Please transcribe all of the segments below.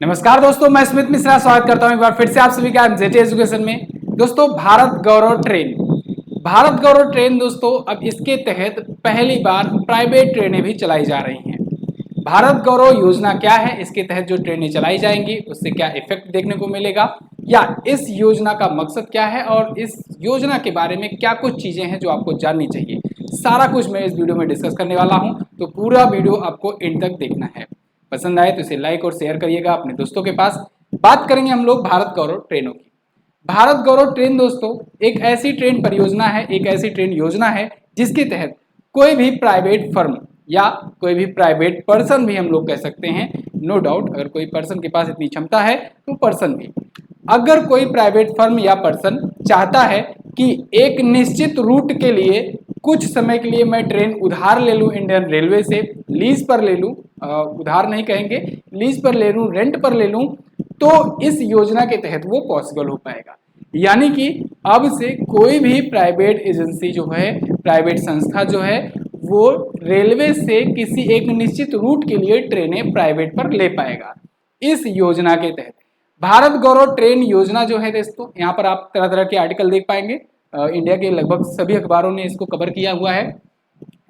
नमस्कार दोस्तों, मैं स्मित मिश्रा स्वागत करता हूं एक बार फिर से आप सभी का एमजेटी एजुकेशन में। दोस्तों, भारत गौरव ट्रेन दोस्तों अब इसके तहत पहली बार प्राइवेट ट्रेनें भी चलाई जा रही हैं। भारत गौरव योजना क्या है, इसके तहत जो ट्रेनें चलाई जाएंगी उससे क्या इफेक्ट देखने को मिलेगा, या इस योजना का मकसद क्या है और इस योजना के बारे में क्या कुछ चीजें हैं जो आपको जाननी चाहिए, सारा कुछ मैं इस वीडियो में डिस्कस करने वाला हूं। तो पूरा वीडियो आपको एंड तक देखना है। पसंद आए तो इसे लाइक और शेयर करिएगा अपने दोस्तों के पास। बात करेंगे हम लोग भारत गौरव ट्रेनों की। भारत गौरव ट्रेन दोस्तों एक ऐसी ट्रेन परियोजना है, एक ऐसी ट्रेन योजना है जिसके तहत कोई भी प्राइवेट फर्म या कोई भी प्राइवेट पर्सन भी हम लोग कह सकते हैं, नो डाउट अगर कोई पर्सन के पास इतनी क्षमता है तो पर्सन भी, अगर कोई प्राइवेट फर्म या पर्सन चाहता है कि एक निश्चित रूट के लिए कुछ समय के लिए मैं ट्रेन उधार ले लूं इंडियन रेलवे से, लीज पर ले लूं, उधार नहीं कहेंगे, लीज पर ले लूं, रेंट पर ले लूं, तो इस योजना के तहत वो पॉसिबल हो पाएगा। यानी कि अब से कोई भी प्राइवेट एजेंसी जो है, प्राइवेट संस्था जो है, वो रेलवे से किसी एक निश्चित रूट के लिए ट्रेनें प्राइवेट पर ले पाएगा। इस योजना के तहत भारत गौरव ट्रेन योजना जो है दोस्तों, यहाँ पर आप तरह तरह के आर्टिकल देख पाएंगे। इंडिया के लगभग सभी अखबारों ने इसको कवर किया हुआ है।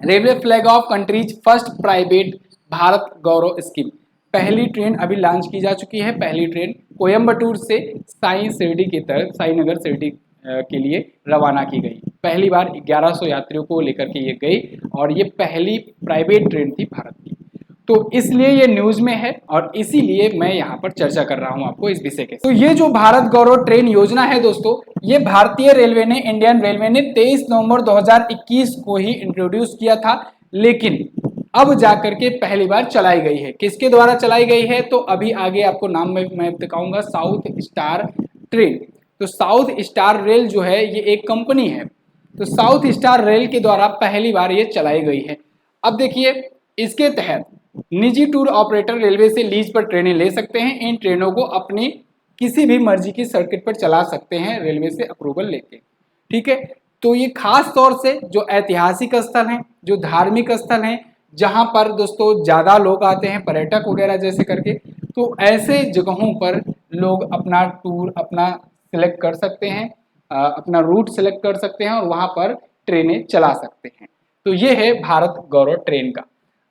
Railway flag of countries first private Bharat Gaurav scheme, पहली ट्रेन अभी लॉन्च की जा चुकी है। पहली ट्रेन कोयम्बटूर से साई शिरडी की तरफ, साईनगर शिरडी के लिए रवाना की गई। पहली बार 1100 यात्रियों को लेकर के ये गई और ये पहली प्राइवेट ट्रेन थी भारत की। तो इसलिए ये न्यूज में है और इसीलिए मैं यहाँ पर चर्चा कर रहा हूँ आपको इस विषय के। तो ये जो भारत गौरव ट्रेन योजना है दोस्तों, ये भारतीय रेलवे ने, इंडियन रेलवे ने 23 नवंबर 2021 को ही इंट्रोड्यूस किया था, लेकिन अब जाकर के पहली बार चलाई गई है। किसके द्वारा चलाई गई है तो अभी आगे आपको नाम मैं दिखाऊंगा, साउथ स्टार ट्रेन। तो साउथ स्टार रेल जो है ये एक कंपनी है, तो साउथ स्टार रेल के द्वारा पहली बार ये चलाई गई है। अब देखिए, इसके तहत निजी टूर ऑपरेटर रेलवे से लीज पर ट्रेनें ले सकते हैं। इन ट्रेनों को अपनी किसी भी मर्जी की सर्किट पर चला सकते हैं रेलवे से अप्रूवल लेके, ठीक है। तो ये खास तौर से जो ऐतिहासिक स्थल हैं, जो धार्मिक स्थल हैं, जहां पर दोस्तों ज़्यादा लोग आते हैं, पर्यटक वगैरह जैसे करके, तो ऐसे जगहों पर लोग अपना टूर अपना सिलेक्ट कर सकते हैं, अपना रूट सिलेक्ट कर सकते हैं और वहां पर ट्रेनें चला सकते हैं। तो ये है भारत गौरव ट्रेन का।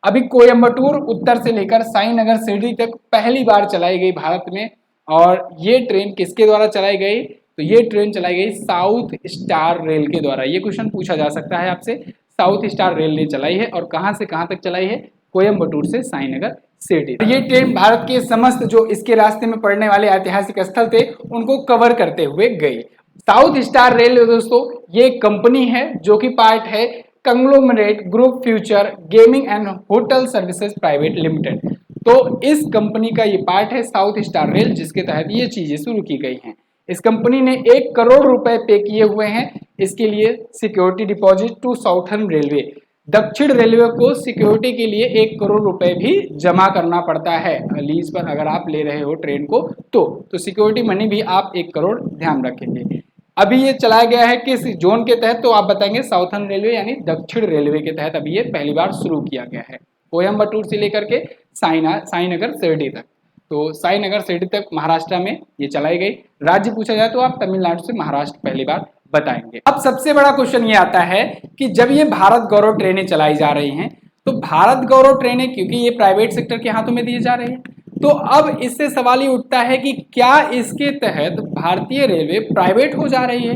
अभी कोयम्बटूर उत्तर से लेकर साईनगर शिरडी तक पहली बार चलाई गई भारत में। और ये ट्रेन किसके द्वारा चलाई गई तो ये ट्रेन चलाई गई साउथ स्टार रेल के द्वारा। ये क्वेश्चन पूछा जा सकता है आपसे, साउथ स्टार रेल ने चलाई है और कहां से कहां तक चलाई है, कोयम्बटूर से साईनगर शिरडी। ये ट्रेन भारत के समस्त जो इसके रास्ते में पड़ने वाले ऐतिहासिक स्थल थे उनको कवर करते हुए गई। साउथ स्टार रेल दोस्तों ये कंपनी है जो कि पार्ट है conglomerate group future gaming and hotel services private limited. तो इस कंपनी का ये पार्ट है साउथ स्टार रेल, जिसके तहत ये चीजें शुरू की गई हैं। इस कंपनी ने 1 करोड़ रुपए पे किए हुए हैं इसके लिए security deposit to southern railway. दक्षिण रेलवे को सिक्योरिटी के लिए 1 करोड़ रुपए भी जमा करना पड़ता है लीज पर, अगर आप ले रहे हो ट्रेन को तो सिक्योरिटी मनी भी आप 1 करोड़ ध्यान रखेंगे। अभी ये चलाया गया है किस जोन के तहत तो आप बताएंगे साउथर्न रेलवे यानी दक्षिण रेलवे के तहत अभी ये पहली बार शुरू किया गया है, कोयम्बटूर से लेकर के साईनगर शिरडी तक। तो साईनगर शिरडी तक महाराष्ट्र में ये चलाई गई। राज्य पूछा जाए तो आप तमिलनाडु से महाराष्ट्र पहली बार बताएंगे। अब सबसे बड़ा क्वेश्चन ये आता है कि जब ये भारत गौरव ट्रेनें चलाई जा रही हैं, तो भारत गौरव ट्रेनें क्योंकि ये प्राइवेट सेक्टर के हाथों में दी जा रही है, तो अब इससे सवाल ये उठता है कि क्या इसके तहत भारतीय रेलवे प्राइवेट हो जा रही है,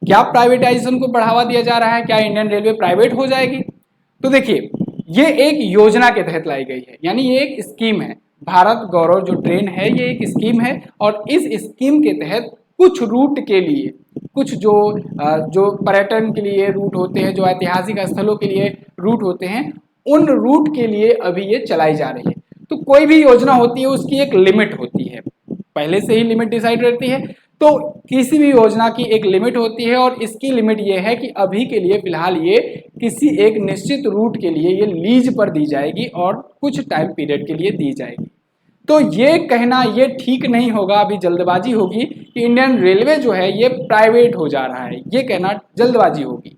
क्या प्राइवेटाइजेशन को बढ़ावा दिया जा रहा है, क्या इंडियन रेलवे प्राइवेट हो जाएगी। तो देखिए, ये एक योजना के तहत लाई गई है, यानी ये एक स्कीम है। भारत गौरव जो ट्रेन है ये एक स्कीम है और इस स्कीम के तहत कुछ रूट के लिए, कुछ जो पर्यटन के लिए रूट होते हैं, जो ऐतिहासिक स्थलों के लिए रूट होते हैं, उन रूट के लिए अभी ये चलाई जा रही है। तो कोई भी योजना होती है उसकी एक लिमिट होती है, पहले से ही लिमिट डिसाइड रहती है। तो किसी भी योजना की एक लिमिट होती है और इसकी लिमिट ये है कि अभी के लिए फिलहाल ये किसी एक निश्चित रूट के लिए ये लीज पर दी जाएगी और कुछ टाइम पीरियड के लिए दी जाएगी। तो ये कहना ये ठीक नहीं होगा, अभी जल्दबाजी होगी कि इंडियन रेलवे जो है ये प्राइवेट हो जा रहा है, ये कहना जल्दबाजी होगी।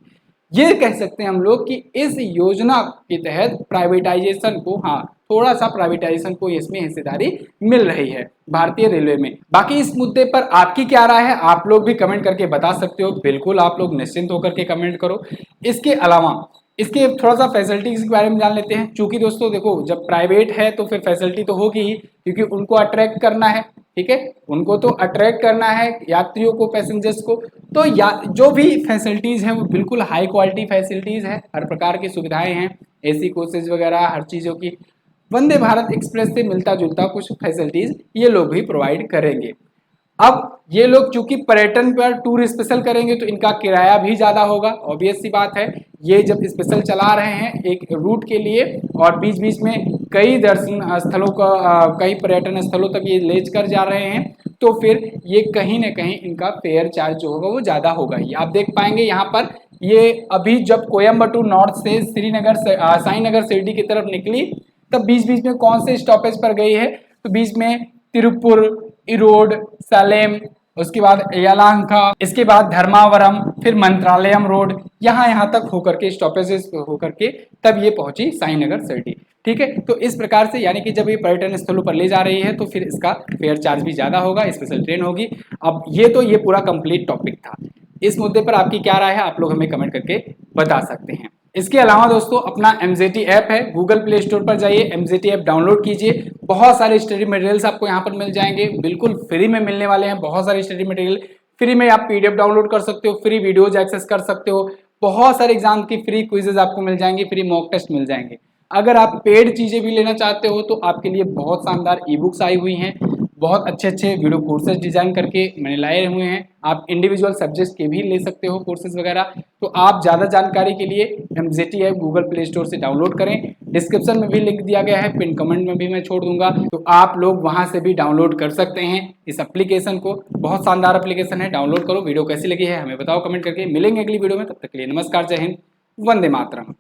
ये कह सकते हैं हम लोग कि इस योजना के तहत प्राइवेटाइजेशन को, हाँ, थोड़ा सा प्राइवेटाइजेशन को इसमें हिस्सेदारी मिल रही है भारतीय रेलवे में। बाकी इस मुद्दे पर आपकी क्या राय है, आप लोग भी कमेंट करके बता सकते हो। बिल्कुल आप लोग निश्चिंत होकर के कमेंट करो। इसके अलावा इसके थोड़ा सा फैसिलिटीज के बारे में जान लेते हैं। चूंकि दोस्तों देखो, जब प्राइवेट है तो फिर फैसिलिटी तो होगी ही, क्योंकि उनको अट्रैक्ट करना है, ठीक है, उनको तो अट्रैक्ट करना है यात्रियों को, पैसेंजर्स को। तो या जो भी फैसिलिटीज़ हैं वो बिल्कुल हाई क्वालिटी फैसिलिटीज़ है, हर प्रकार की सुविधाएं हैं, एसी कोचेज वगैरह हर चीज़ों की। वंदे भारत एक्सप्रेस से मिलता जुलता कुछ फैसिलिटीज़ ये लोग भी प्रोवाइड करेंगे। अब ये लोग चूंकि पर्यटन पर टूर स्पेशल करेंगे तो इनका किराया भी ज़्यादा होगा, ऑब्वियस सी बात है। ये जब स्पेशल चला रहे हैं एक रूट के लिए और बीच बीच में कई दर्शन स्थलों का, कई पर्यटन स्थलों तक ये ले कर जा रहे हैं, तो फिर ये कहीं ना कहीं इनका फेयर चार्ज जो होगा वो ज़्यादा होगा ही। आप देख पाएंगे यहाँ पर, ये अभी जब कोयम्बटूर नॉर्थ से श्रीनगर से साईनगर शिरडी की तरफ निकली, तब बीच बीच में कौन से स्टॉपेज पर गई है, तो बीच में तिरुपुर, इरोड, सलेम, उसके बाद यलाहंका, इसके बाद धर्मावरम, फिर मंत्रालयम रोड, यहाँ तक होकर के स्टॉपेजेस होकर के तब ये पहुंची साईनगर शिरडी। ठीक है, तो इस प्रकार से यानी कि जब ये पर्यटन स्थलों पर ले जा रही है तो फिर इसका फेयर चार्ज भी ज़्यादा होगा, स्पेशल ट्रेन होगी। अब ये पूरा कंप्लीट टॉपिक था। इस मुद्दे पर आपकी क्या राय है, आप लोग हमें कमेंट करके बता सकते हैं। इसके अलावा दोस्तों अपना MZT ऐप है, गूगल प्ले स्टोर पर जाइए, MZT ऐप डाउनलोड कीजिए। बहुत सारे स्टडी मटेरियल्स आपको यहाँ पर मिल जाएंगे, बिल्कुल फ्री में मिलने वाले हैं। बहुत सारे स्टडी मटेरियल फ्री में, आप PDF डाउनलोड कर सकते हो, फ्री वीडियोज एक्सेस कर सकते हो, बहुत सारे एग्जाम की फ्री क्विजेज आपको मिल जाएंगे, फ्री मॉक टेस्ट मिल जाएंगे। अगर आप पेड चीज़ें भी लेना चाहते हो तो आपके लिए बहुत शानदार ई बुक्स आई हुई हैं, बहुत अच्छे अच्छे वीडियो कोर्सेज डिजाइन करके मैंने लाए हुए हैं। आप इंडिविजुअल सब्जेक्ट्स के भी ले सकते हो कोर्सेज वगैरह। तो आप ज़्यादा जानकारी के लिए MZT app Google play store से डाउनलोड करें। डिस्क्रिप्शन में भी लिंक दिया गया है, पिन कमेंट में भी मैं छोड़ दूंगा, तो आप लोग वहां से भी डाउनलोड कर सकते हैं इस एप्लीकेशन को। बहुत शानदार एप्लीकेशन है, डाउनलोड करो। वीडियो कैसी लगी है हमें बताओ कमेंट करके। मिलेंगे अगली वीडियो में, तब तक के लिए नमस्कार, जय हिंद, वंदे मातरम।